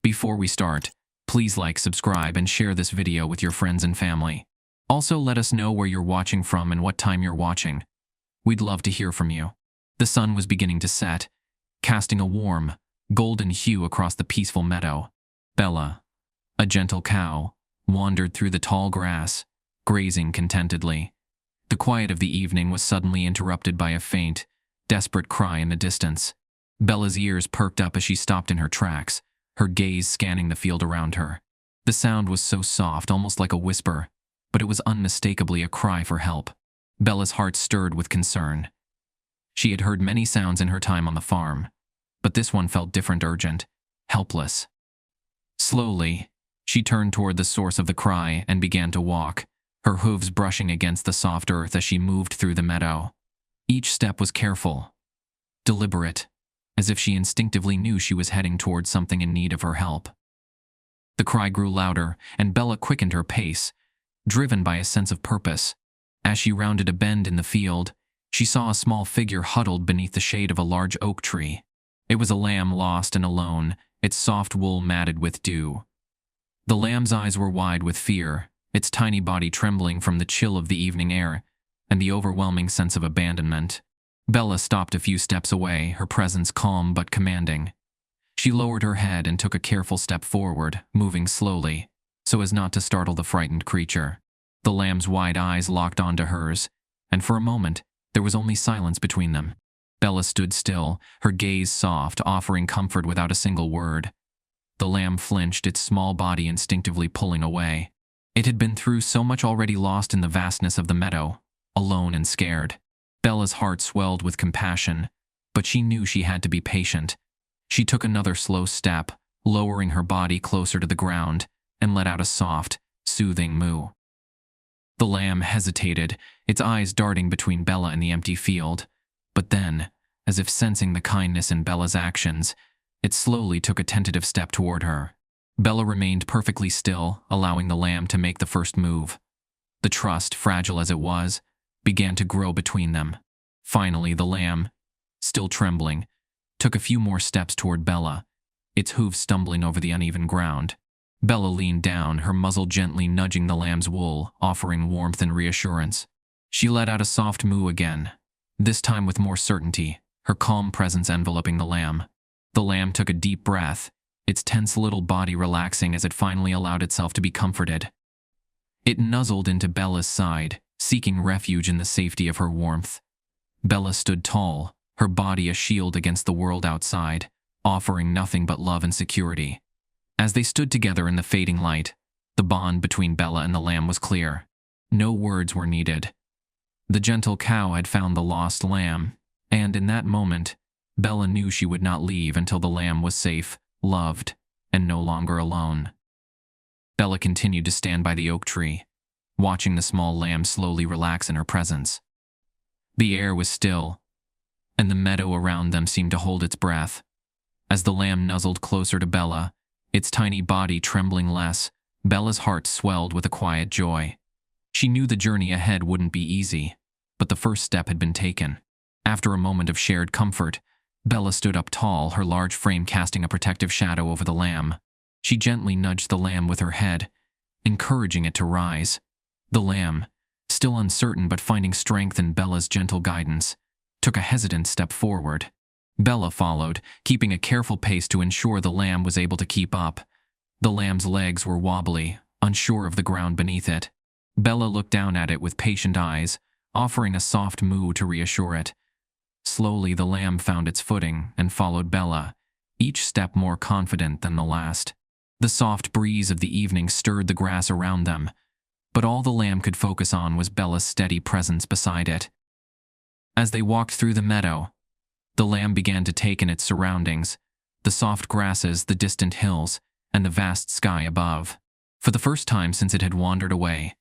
Before we start, please like, subscribe, and share this video with your friends and family. Also, let us know where you're watching from and what time you're watching. We'd love to hear from you. The sun was beginning to set, casting a warm, golden hue across the peaceful meadow. Bella, a gentle cow, wandered through the tall grass, grazing contentedly. The quiet of the evening was suddenly interrupted by a faint, desperate cry in the distance. Bella's ears perked up as she stopped in her tracks, her gaze scanning the field around her. The sound was so soft, almost like a whisper, but it was unmistakably a cry for help. Bella's heart stirred with concern. She had heard many sounds in her time on the farm, but this one felt different, urgent, helpless. Slowly, she turned toward the source of the cry and began to walk, her hooves brushing against the soft earth as she moved through the meadow. Each step was careful, deliberate, as if she instinctively knew she was heading towards something in need of her help. The cry grew louder, and Bella quickened her pace, driven by a sense of purpose. As she rounded a bend in the field, she saw a small figure huddled beneath the shade of a large oak tree. It was a lamb, lost and alone, its soft wool matted with dew. The lamb's eyes were wide with fear, its tiny body trembling from the chill of the evening air and the overwhelming sense of abandonment. Bella stopped a few steps away, her presence calm but commanding. She lowered her head and took a careful step forward, moving slowly, so as not to startle the frightened creature. The lamb's wide eyes locked onto hers, and for a moment, there was only silence between them. Bella stood still, her gaze soft, offering comfort without a single word. The lamb flinched, its small body instinctively pulling away. It had been through so much already, lost in the vastness of the meadow, alone and scared. Bella's heart swelled with compassion, but she knew she had to be patient. She took another slow step, lowering her body closer to the ground, and let out a soft, soothing moo. The lamb hesitated, its eyes darting between Bella and the empty field. But then, as if sensing the kindness in Bella's actions, it slowly took a tentative step toward her. Bella remained perfectly still, allowing the lamb to make the first move. The trust, fragile as it was, began to grow between them. Finally, the lamb, still trembling, took a few more steps toward Bella, its hooves stumbling over the uneven ground. Bella leaned down, her muzzle gently nudging the lamb's wool, offering warmth and reassurance. She let out a soft moo again, this time with more certainty, her calm presence enveloping the lamb. The lamb took a deep breath, its tense little body relaxing as it finally allowed itself to be comforted. It nuzzled into Bella's side, seeking refuge in the safety of her warmth. Bella stood tall, her body a shield against the world outside, offering nothing but love and security. As they stood together in the fading light, the bond between Bella and the lamb was clear. No words were needed. The gentle cow had found the lost lamb, and in that moment, Bella knew she would not leave until the lamb was safe, loved, and no longer alone. Bella continued to stand by the oak tree, watching the small lamb slowly relax in her presence. The air was still, and the meadow around them seemed to hold its breath. As the lamb nuzzled closer to Bella, its tiny body trembling less, Bella's heart swelled with a quiet joy. She knew the journey ahead wouldn't be easy, but the first step had been taken. After a moment of shared comfort, Bella stood up tall, her large frame casting a protective shadow over the lamb. She gently nudged the lamb with her head, encouraging it to rise. The lamb, still uncertain but finding strength in Bella's gentle guidance, took a hesitant step forward. Bella followed, keeping a careful pace to ensure the lamb was able to keep up. The lamb's legs were wobbly, unsure of the ground beneath it. Bella looked down at it with patient eyes, offering a soft moo to reassure it. Slowly, the lamb found its footing and followed Bella, each step more confident than the last. The soft breeze of the evening stirred the grass around them, but all the lamb could focus on was Bella's steady presence beside it. As they walked through the meadow, the lamb began to take in its surroundings, the soft grasses, the distant hills, and the vast sky above. For the first time since it had wandered away,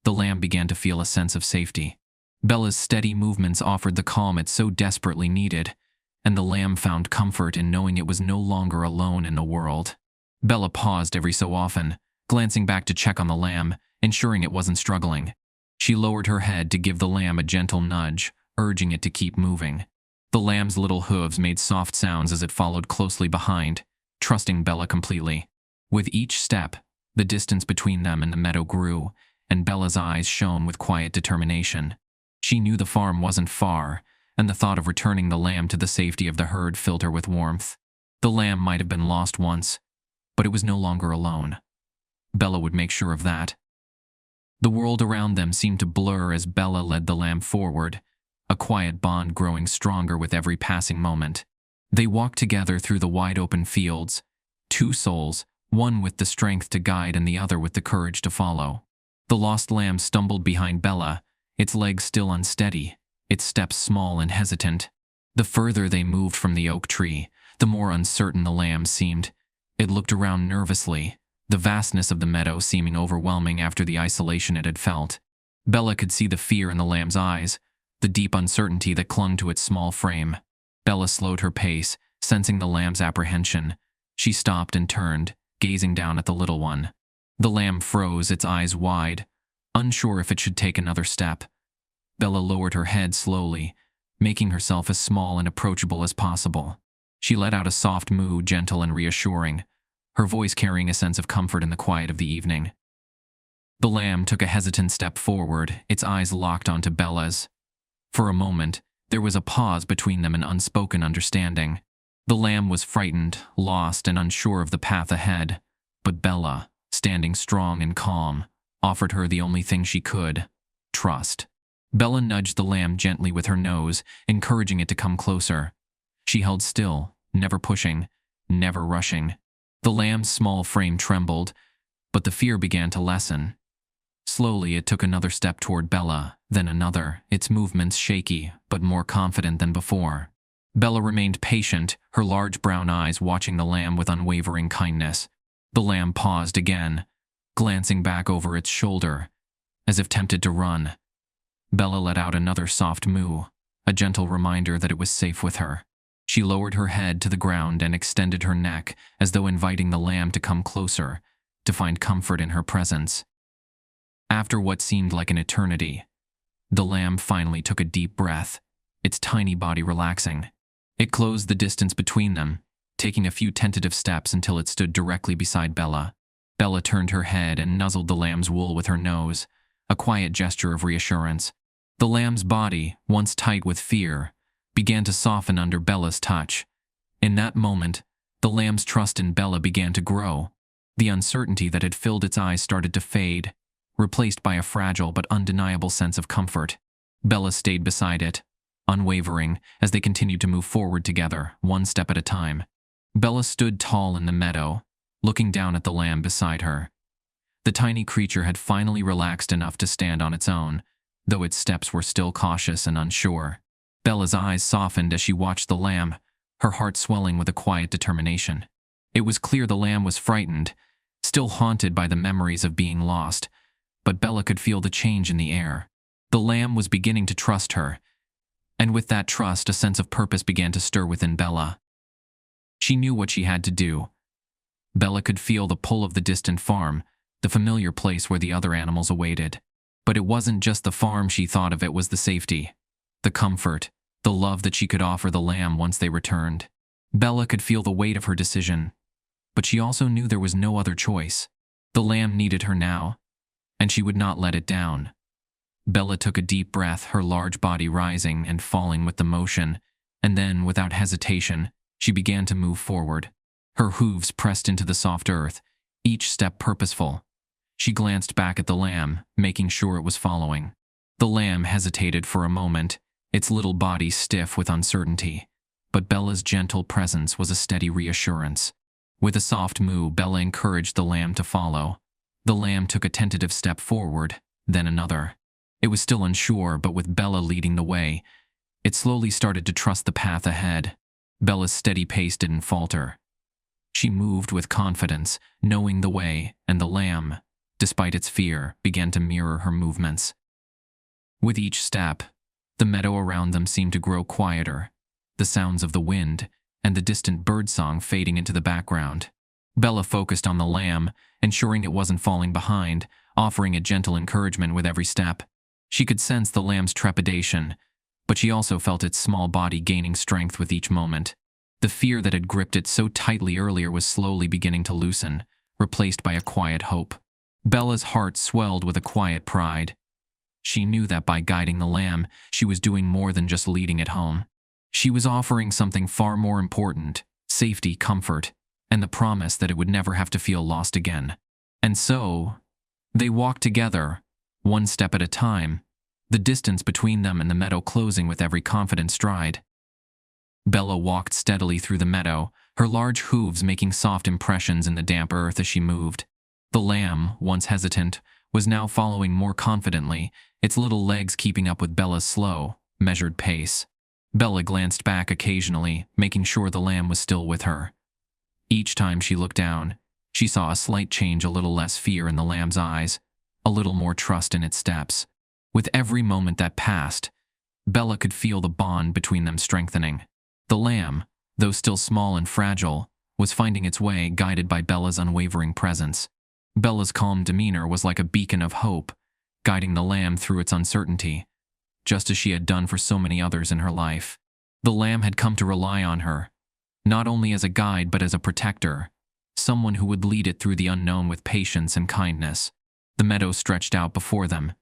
the lamb began to feel a sense of safety. Bella's steady movements offered the calm it so desperately needed, and the lamb found comfort in knowing it was no longer alone in the world. Bella paused every so often, glancing back to check on the lamb, ensuring it wasn't struggling. She lowered her head to give the lamb a gentle nudge, urging it to keep moving. The lamb's little hooves made soft sounds as it followed closely behind, trusting Bella completely. With each step, the distance between them and the meadow grew, and Bella's eyes shone with quiet determination. She knew the farm wasn't far, and the thought of returning the lamb to the safety of the herd filled her with warmth. The lamb might have been lost once, but it was no longer alone. Bella would make sure of that. The world around them seemed to blur as Bella led the lamb forward, a quiet bond growing stronger with every passing moment. They walked together through the wide-open fields, two souls, one with the strength to guide and the other with the courage to follow. The lost lamb stumbled behind Bella, its legs still unsteady, its steps small and hesitant. The further they moved from the oak tree, the more uncertain the lamb seemed. It looked around nervously, the vastness of the meadow seeming overwhelming after the isolation it had felt. Bella could see the fear in the lamb's eyes, the deep uncertainty that clung to its small frame. Bella slowed her pace, sensing the lamb's apprehension. She stopped and turned, gazing down at the little one. The lamb froze, its eyes wide, unsure if it should take another step. Bella lowered her head slowly, making herself as small and approachable as possible. She let out a soft moo, gentle and reassuring, her voice carrying a sense of comfort in the quiet of the evening. The lamb took a hesitant step forward, its eyes locked onto Bella's. For a moment, there was a pause between them, an unspoken understanding. The lamb was frightened, lost, and unsure of the path ahead, but Bella, standing strong and calm, offered her the only thing she could: trust. Bella nudged the lamb gently with her nose, encouraging it to come closer. She held still, never pushing, never rushing. The lamb's small frame trembled, but the fear began to lessen. Slowly it took another step toward Bella, then another, its movements shaky, but more confident than before. Bella remained patient, her large brown eyes watching the lamb with unwavering kindness. The lamb paused again, glancing back over its shoulder, as if tempted to run. Bella let out another soft moo, a gentle reminder that it was safe with her. She lowered her head to the ground and extended her neck, as though inviting the lamb to come closer, to find comfort in her presence. After what seemed like an eternity, the lamb finally took a deep breath, its tiny body relaxing. It closed the distance between them, taking a few tentative steps until it stood directly beside Bella. Bella turned her head and nuzzled the lamb's wool with her nose, a quiet gesture of reassurance. The lamb's body, once tight with fear, began to soften under Bella's touch. In that moment, the lamb's trust in Bella began to grow. The uncertainty that had filled its eyes started to fade, replaced by a fragile but undeniable sense of comfort. Bella stayed beside it, unwavering, as they continued to move forward together, one step at a time. Bella stood tall in the meadow, looking down at the lamb beside her. The tiny creature had finally relaxed enough to stand on its own, though its steps were still cautious and unsure. Bella's eyes softened as she watched the lamb, her heart swelling with a quiet determination. It was clear the lamb was frightened, still haunted by the memories of being lost, but Bella could feel the change in the air. The lamb was beginning to trust her, and with that trust, a sense of purpose began to stir within Bella. She knew what she had to do. Bella could feel the pull of the distant farm, the familiar place where the other animals awaited. But it wasn't just the farm she thought of, it was the safety, the comfort, the love that she could offer the lamb once they returned. Bella could feel the weight of her decision, but she also knew there was no other choice. The lamb needed her now, and she would not let it down. Bella took a deep breath, her large body rising and falling with the motion, and then, without hesitation, she began to move forward. Her hooves pressed into the soft earth, each step purposeful. She glanced back at the lamb, making sure it was following. The lamb hesitated for a moment, its little body stiff with uncertainty, but Bella's gentle presence was a steady reassurance. With a soft moo, Bella encouraged the lamb to follow. The lamb took a tentative step forward, then another. It was still unsure, but with Bella leading the way, it slowly started to trust the path ahead. Bella's steady pace didn't falter. She moved with confidence, knowing the way, and the lamb, despite its fear, began to mirror her movements. With each step, the meadow around them seemed to grow quieter, the sounds of the wind and the distant birdsong fading into the background. Bella focused on the lamb, ensuring it wasn't falling behind, offering a gentle encouragement with every step. She could sense the lamb's trepidation, but she also felt its small body gaining strength with each moment. The fear that had gripped it so tightly earlier was slowly beginning to loosen, replaced by a quiet hope. Bella's heart swelled with a quiet pride. She knew that by guiding the lamb, she was doing more than just leading it home. She was offering something far more important: safety, comfort, and the promise that it would never have to feel lost again. And so, they walked together, one step at a time, the distance between them and the meadow closing with every confident stride. Bella walked steadily through the meadow, her large hooves making soft impressions in the damp earth as she moved. The lamb, once hesitant, was now following more confidently, its little legs keeping up with Bella's slow, measured pace. Bella glanced back occasionally, making sure the lamb was still with her. Each time she looked down, she saw a slight change, a little less fear in the lamb's eyes, a little more trust in its steps. With every moment that passed, Bella could feel the bond between them strengthening. The lamb, though still small and fragile, was finding its way, guided by Bella's unwavering presence. Bella's calm demeanor was like a beacon of hope, guiding the lamb through its uncertainty, just as she had done for so many others in her life. The lamb had come to rely on her, not only as a guide but as a protector, someone who would lead it through the unknown with patience and kindness. The meadow stretched out before them,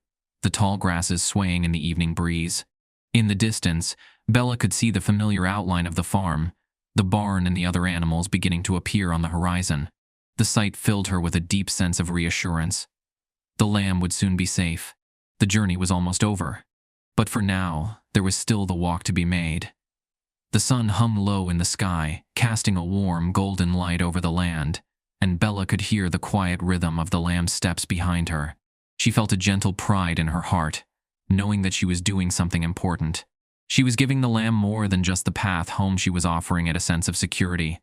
the tall grasses swaying in the evening breeze. In the distance, Bella could see the familiar outline of the farm, the barn and the other animals beginning to appear on the horizon. The sight filled her with a deep sense of reassurance. The lamb would soon be safe. The journey was almost over. But for now, there was still the walk to be made. The sun hung low in the sky, casting a warm, golden light over the land, and Bella could hear the quiet rhythm of the lamb's steps behind her. She felt a gentle pride in her heart, knowing that she was doing something important. She was giving the lamb more than just the path home. She was offering it a sense of security,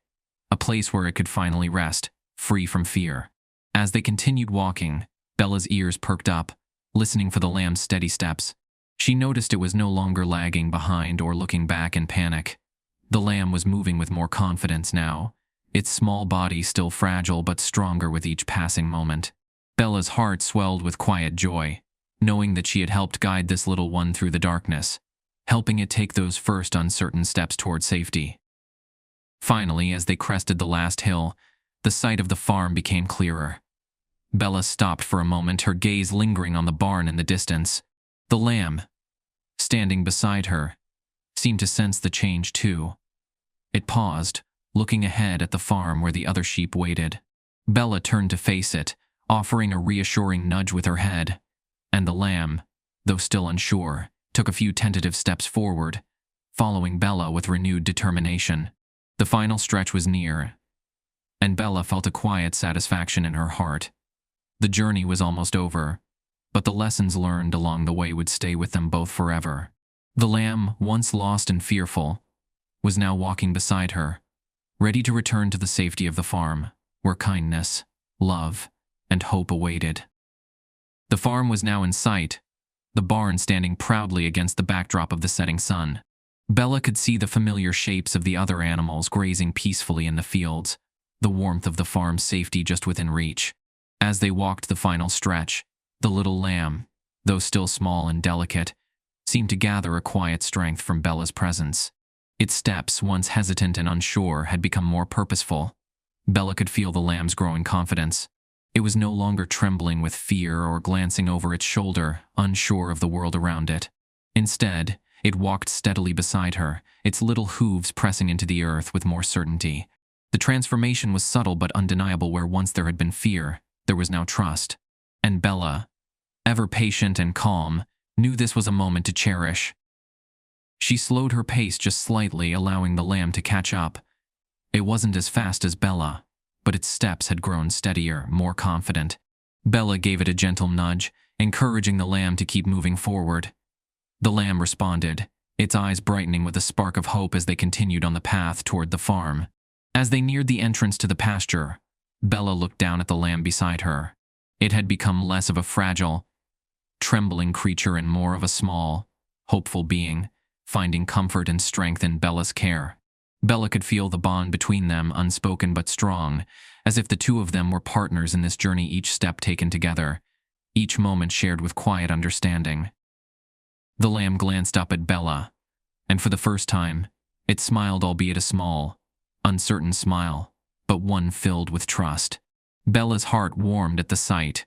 a place where it could finally rest, free from fear. As they continued walking, Bella's ears perked up, listening for the lamb's steady steps. She noticed it was no longer lagging behind or looking back in panic. The lamb was moving with more confidence now, its small body still fragile but stronger with each passing moment. Bella's heart swelled with quiet joy, knowing that she had helped guide this little one through the darkness, helping it take those first uncertain steps toward safety. Finally, as they crested the last hill, the sight of the farm became clearer. Bella stopped for a moment, her gaze lingering on the barn in the distance. The lamb, standing beside her, seemed to sense the change too. It paused, looking ahead at the farm where the other sheep waited. Bella turned to face it, offering a reassuring nudge with her head, and the lamb, though still unsure, took a few tentative steps forward, following Bella with renewed determination. The final stretch was near, and Bella felt a quiet satisfaction in her heart. The journey was almost over, but the lessons learned along the way would stay with them both forever. The lamb, once lost and fearful, was now walking beside her, ready to return to the safety of the farm, where kindness, love, and hope awaited. The farm was now in sight, the barn standing proudly against the backdrop of the setting sun. Bella could see the familiar shapes of the other animals grazing peacefully in the fields, the warmth of the farm's safety just within reach. As they walked the final stretch, the little lamb, though still small and delicate, seemed to gather a quiet strength from Bella's presence. Its steps, once hesitant and unsure, had become more purposeful. Bella could feel the lamb's growing confidence. It was no longer trembling with fear or glancing over its shoulder, unsure of the world around it. Instead, it walked steadily beside her, its little hooves pressing into the earth with more certainty. The transformation was subtle but undeniable. Where once there had been fear, there was now trust. And Bella, ever patient and calm, knew this was a moment to cherish. She slowed her pace just slightly, allowing the lamb to catch up. It wasn't as fast as Bella, but its steps had grown steadier, more confident. Bella gave it a gentle nudge, encouraging the lamb to keep moving forward. The lamb responded, its eyes brightening with a spark of hope as they continued on the path toward the farm. As they neared the entrance to the pasture, Bella looked down at the lamb beside her. It had become less of a fragile, trembling creature and more of a small, hopeful being, finding comfort and strength in Bella's care. Bella could feel the bond between them, unspoken but strong, as if the two of them were partners in this journey, each step taken together, each moment shared with quiet understanding. The lamb glanced up at Bella, and for the first time, it smiled, albeit a small, uncertain smile, but one filled with trust. Bella's heart warmed at the sight.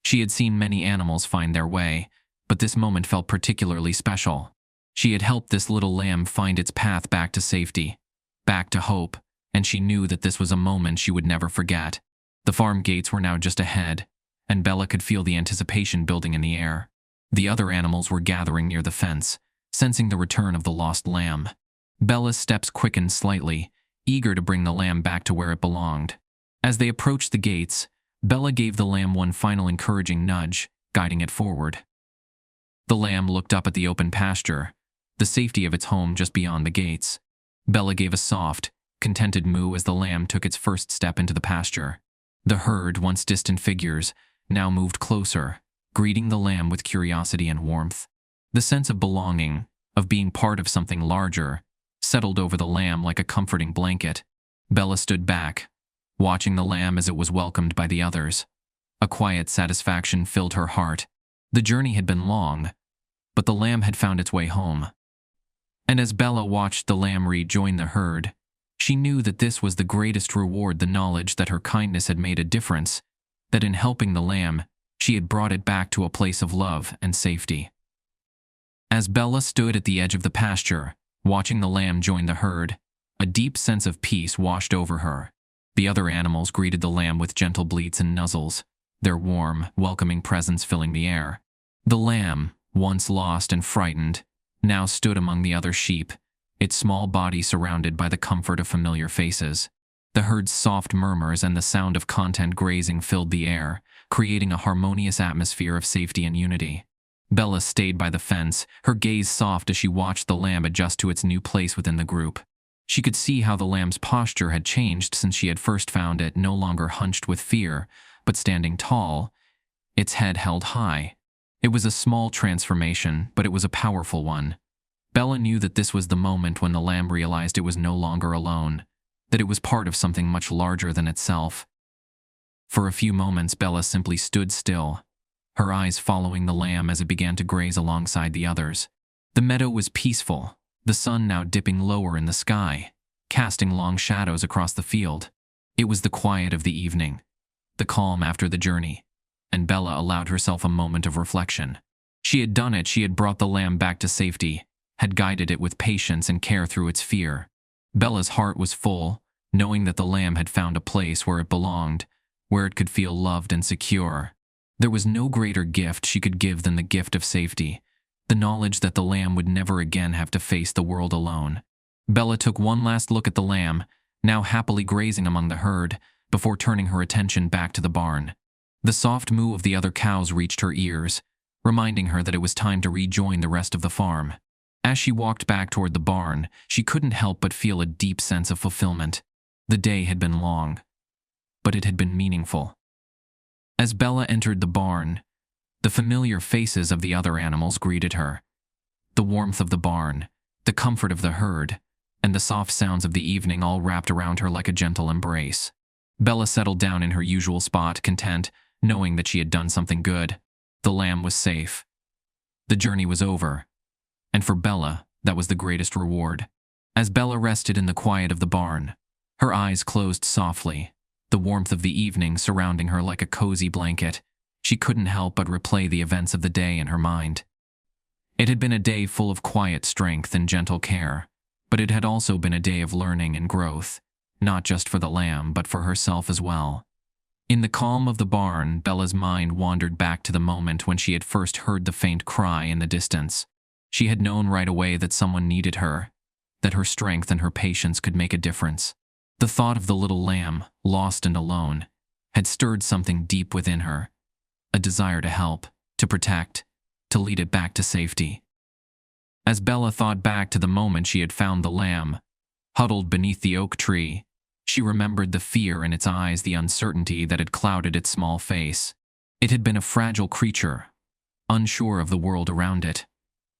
She had seen many animals find their way, but this moment felt particularly special. She had helped this little lamb find its path back to safety, back to hope, and she knew that this was a moment she would never forget. The farm gates were now just ahead, and Bella could feel the anticipation building in the air. The other animals were gathering near the fence, sensing the return of the lost lamb. Bella's steps quickened slightly, eager to bring the lamb back to where it belonged. As they approached the gates, Bella gave the lamb one final encouraging nudge, guiding it forward. The lamb looked up at the open pasture, the safety of its home just beyond the gates. Bella gave a soft, contented moo as the lamb took its first step into the pasture. The herd, once distant figures, now moved closer, greeting the lamb with curiosity and warmth. The sense of belonging, of being part of something larger, settled over the lamb like a comforting blanket. Bella stood back, watching the lamb as it was welcomed by the others. A quiet satisfaction filled her heart. The journey had been long, but the lamb had found its way home. And as Bella watched the lamb rejoin the herd, she knew that this was the greatest reward, the knowledge that her kindness had made a difference, that in helping the lamb, she had brought it back to a place of love and safety. As Bella stood at the edge of the pasture, watching the lamb join the herd, a deep sense of peace washed over her. The other animals greeted the lamb with gentle bleats and nuzzles, their warm, welcoming presence filling the air. The lamb, once lost and frightened, now stood among the other sheep, its small body surrounded by the comfort of familiar faces. The herd's soft murmurs and the sound of content grazing filled the air, creating a harmonious atmosphere of safety and unity. Bella stayed by the fence, her gaze soft as she watched the lamb adjust to its new place within the group. She could see how the lamb's posture had changed since she had first found it, no longer hunched with fear, but standing tall, its head held high. It was a small transformation, but it was a powerful one. Bella knew that this was the moment when the lamb realized it was no longer alone, that it was part of something much larger than itself. For a few moments, Bella simply stood still, her eyes following the lamb as it began to graze alongside the others. The meadow was peaceful, the sun now dipping lower in the sky, casting long shadows across the field. It was the quiet of the evening, the calm after the journey, and Bella allowed herself a moment of reflection. She had done it, she had brought the lamb back to safety, had guided it with patience and care through its fear. Bella's heart was full, knowing that the lamb had found a place where it belonged, where it could feel loved and secure. There was no greater gift she could give than the gift of safety, the knowledge that the lamb would never again have to face the world alone. Bella took one last look at the lamb, now happily grazing among the herd, before turning her attention back to the barn. The soft moo of the other cows reached her ears, reminding her that it was time to rejoin the rest of the farm. As she walked back toward the barn, she couldn't help but feel a deep sense of fulfillment. The day had been long, but it had been meaningful. As Bella entered the barn, the familiar faces of the other animals greeted her. The warmth of the barn, the comfort of the herd, and the soft sounds of the evening all wrapped around her like a gentle embrace. Bella settled down in her usual spot, content, knowing that she had done something good. The lamb was safe. The journey was over. And for Bella, that was the greatest reward. As Bella rested in the quiet of the barn, her eyes closed softly, the warmth of the evening surrounding her like a cozy blanket, she couldn't help but replay the events of the day in her mind. It had been a day full of quiet strength and gentle care, but it had also been a day of learning and growth, not just for the lamb but for herself as well. In the calm of the barn, Bella's mind wandered back to the moment when she had first heard the faint cry in the distance. She had known right away that someone needed her, that her strength and her patience could make a difference. The thought of the little lamb, lost and alone, had stirred something deep within her, a desire to help, to protect, to lead it back to safety. As Bella thought back to the moment she had found the lamb, huddled beneath the oak tree, she remembered the fear in its eyes, the uncertainty that had clouded its small face. It had been a fragile creature, unsure of the world around it,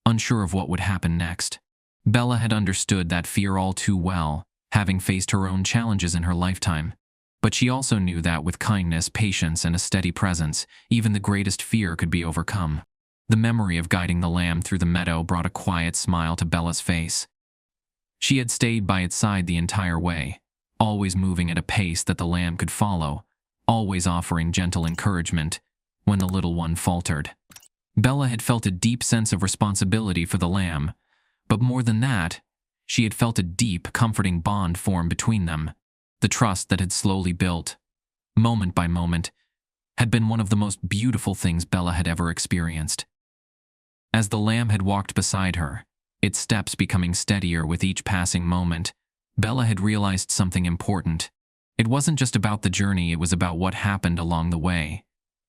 unsure of what would happen next. Bella had understood that fear all too well, having faced her own challenges in her lifetime. But she also knew that with kindness, patience, and a steady presence, even the greatest fear could be overcome. The memory of guiding the lamb through the meadow brought a quiet smile to Bella's face. She had stayed by its side the entire way, always moving at a pace that the lamb could follow, always offering gentle encouragement when the little one faltered. Bella had felt a deep sense of responsibility for the lamb, but more than that, she had felt a deep, comforting bond form between them. The trust that had slowly built, moment by moment, had been one of the most beautiful things Bella had ever experienced. As the lamb had walked beside her, its steps becoming steadier with each passing moment, Bella had realized something important. It wasn't just about the journey, it was about what happened along the way.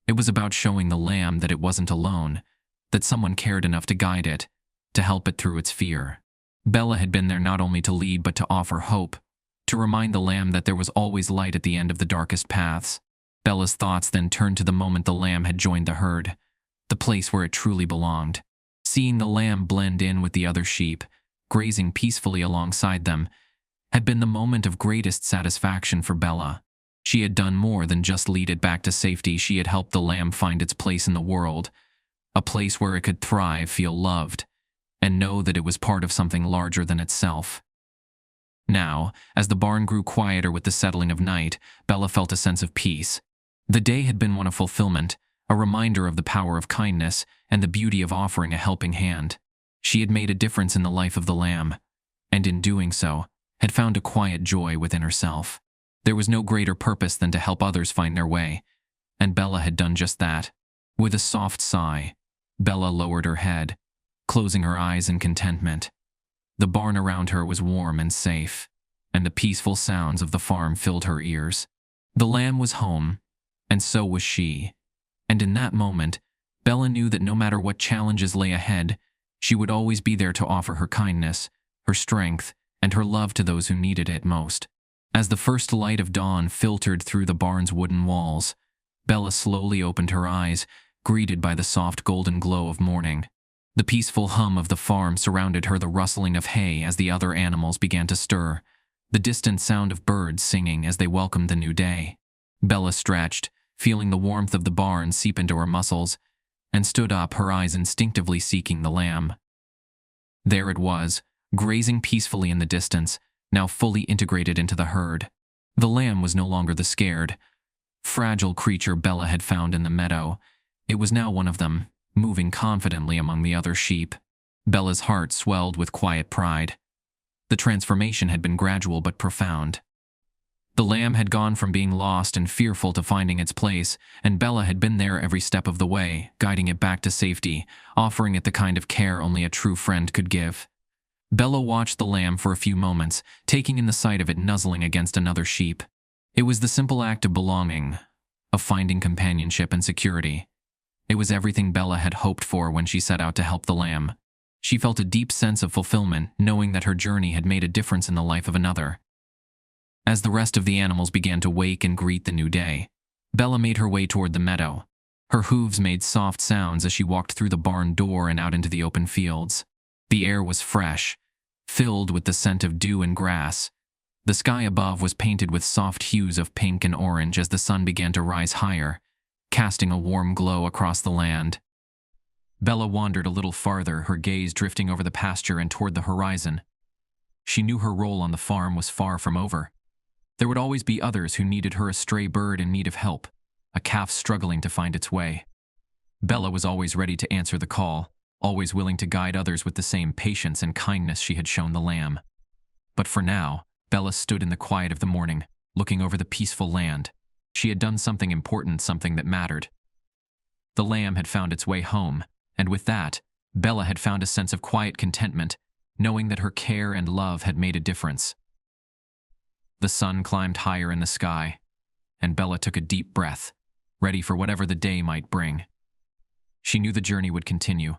It was about showing the lamb that it wasn't alone, that someone cared enough to guide it, to help it through its fear. Bella had been there not only to lead but to offer hope, to remind the lamb that there was always light at the end of the darkest paths. Bella's thoughts then turned to the moment the lamb had joined the herd, the place where it truly belonged. Seeing the lamb blend in with the other sheep, grazing peacefully alongside them, had been the moment of greatest satisfaction for Bella. She had done more than just lead it back to safety. She had helped the lamb find its place in the world, a place where it could thrive, feel loved, and know that it was part of something larger than itself. Now, as the barn grew quieter with the settling of night, Bella felt a sense of peace. The day had been one of fulfillment, a reminder of the power of kindness and the beauty of offering a helping hand. She had made a difference in the life of the lamb, and in doing so, had found a quiet joy within herself. There was no greater purpose than to help others find their way, and Bella had done just that. With a soft sigh, Bella lowered her head, closing her eyes in contentment. The barn around her was warm and safe, and the peaceful sounds of the farm filled her ears. The lamb was home, and so was she. And in that moment, Bella knew that no matter what challenges lay ahead, she would always be there to offer her kindness, her strength, and her love to those who needed it most. As the first light of dawn filtered through the barn's wooden walls, Bella slowly opened her eyes, greeted by the soft golden glow of morning. The peaceful hum of the farm surrounded her, the rustling of hay as the other animals began to stir, the distant sound of birds singing as they welcomed the new day. Bella stretched, feeling the warmth of the barn seep into her muscles, and stood up, her eyes instinctively seeking the lamb. There it was, grazing peacefully in the distance, now fully integrated into the herd. The lamb was no longer the scared, fragile creature Bella had found in the meadow. It was now one of them, moving confidently among the other sheep. Bella's heart swelled with quiet pride. The transformation had been gradual but profound. The lamb had gone from being lost and fearful to finding its place, and Bella had been there every step of the way, guiding it back to safety, offering it the kind of care only a true friend could give. Bella watched the lamb for a few moments, taking in the sight of it nuzzling against another sheep. It was the simple act of belonging, of finding companionship and security. It was everything Bella had hoped for when she set out to help the lamb. She felt a deep sense of fulfillment, knowing that her journey had made a difference in the life of another. As the rest of the animals began to wake and greet the new day, Bella made her way toward the meadow. Her hooves made soft sounds as she walked through the barn door and out into the open fields. The air was fresh, filled with the scent of dew and grass. The sky above was painted with soft hues of pink and orange as the sun began to rise higher, casting a warm glow across the land. Bella wandered a little farther, her gaze drifting over the pasture and toward the horizon. She knew her role on the farm was far from over. There would always be others who needed her, a stray bird in need of help, a calf struggling to find its way. Bella was always ready to answer the call, always willing to guide others with the same patience and kindness she had shown the lamb. But for now, Bella stood in the quiet of the morning, looking over the peaceful land. She had done something important, something that mattered. The lamb had found its way home, and with that, Bella had found a sense of quiet contentment, knowing that her care and love had made a difference. The sun climbed higher in the sky, and Bella took a deep breath, ready for whatever the day might bring. She knew the journey would continue,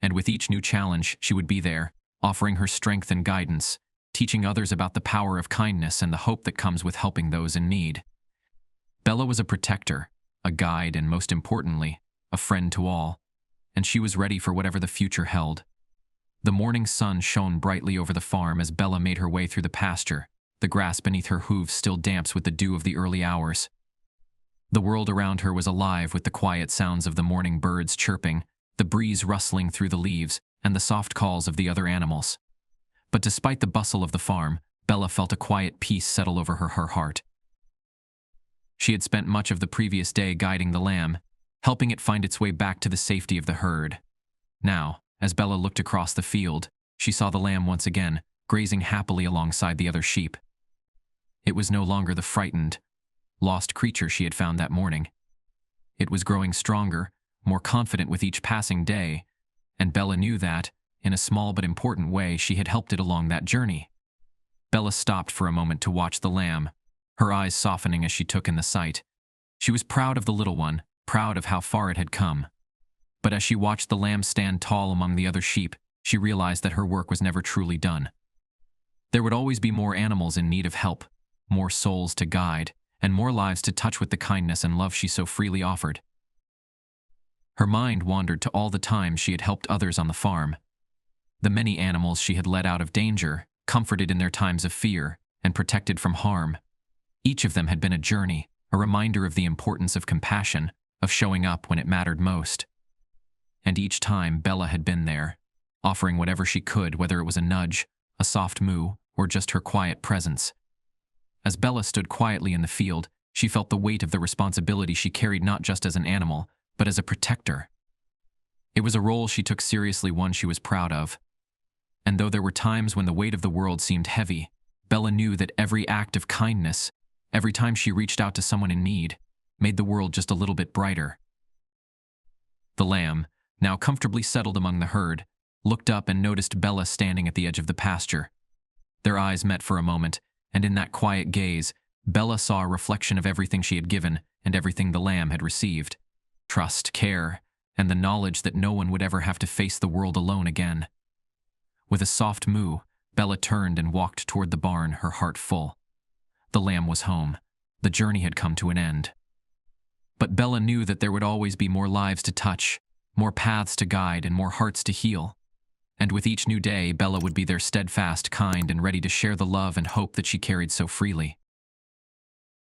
and with each new challenge she would be there, offering her strength and guidance, teaching others about the power of kindness and the hope that comes with helping those in need. Bella was a protector, a guide, and most importantly, a friend to all, and she was ready for whatever the future held. The morning sun shone brightly over the farm as Bella made her way through the pasture, the grass beneath her hooves still damp with the dew of the early hours. The world around her was alive with the quiet sounds of the morning birds chirping, the breeze rustling through the leaves, and the soft calls of the other animals. But despite the bustle of the farm, Bella felt a quiet peace settle over her heart. She had spent much of the previous day guiding the lamb, helping it find its way back to the safety of the herd. Now, as Bella looked across the field, she saw the lamb once again, grazing happily alongside the other sheep. It was no longer the frightened, lost creature she had found that morning. It was growing stronger, more confident with each passing day, and Bella knew that, in a small but important way, she had helped it along that journey. Bella stopped for a moment to watch the lamb, her eyes softening as she took in the sight. She was proud of the little one, proud of how far it had come. But as she watched the lamb stand tall among the other sheep, she realized that her work was never truly done. There would always be more animals in need of help, more souls to guide, and more lives to touch with the kindness and love she so freely offered. Her mind wandered to all the times she had helped others on the farm. The many animals she had led out of danger, comforted in their times of fear, and protected from harm. Each of them had been a journey, a reminder of the importance of compassion, of showing up when it mattered most. And each time Bella had been there, offering whatever she could, whether it was a nudge, a soft moo, or just her quiet presence. As Bella stood quietly in the field, she felt the weight of the responsibility she carried not just as an animal, but as a protector. It was a role she took seriously, one she was proud of. And though there were times when the weight of the world seemed heavy, Bella knew that every act of kindness, every time she reached out to someone in need, made the world just a little bit brighter. The lamb, now comfortably settled among the herd, looked up and noticed Bella standing at the edge of the pasture. Their eyes met for a moment, and in that quiet gaze, Bella saw a reflection of everything she had given and everything the lamb had received. Trust, care, and the knowledge that no one would ever have to face the world alone again. With a soft moo, Bella turned and walked toward the barn, her heart full. The lamb was home. The journey had come to an end. But Bella knew that there would always be more lives to touch, more paths to guide, and more hearts to heal. And with each new day, Bella would be there steadfast, kind, and ready to share the love and hope that she carried so freely.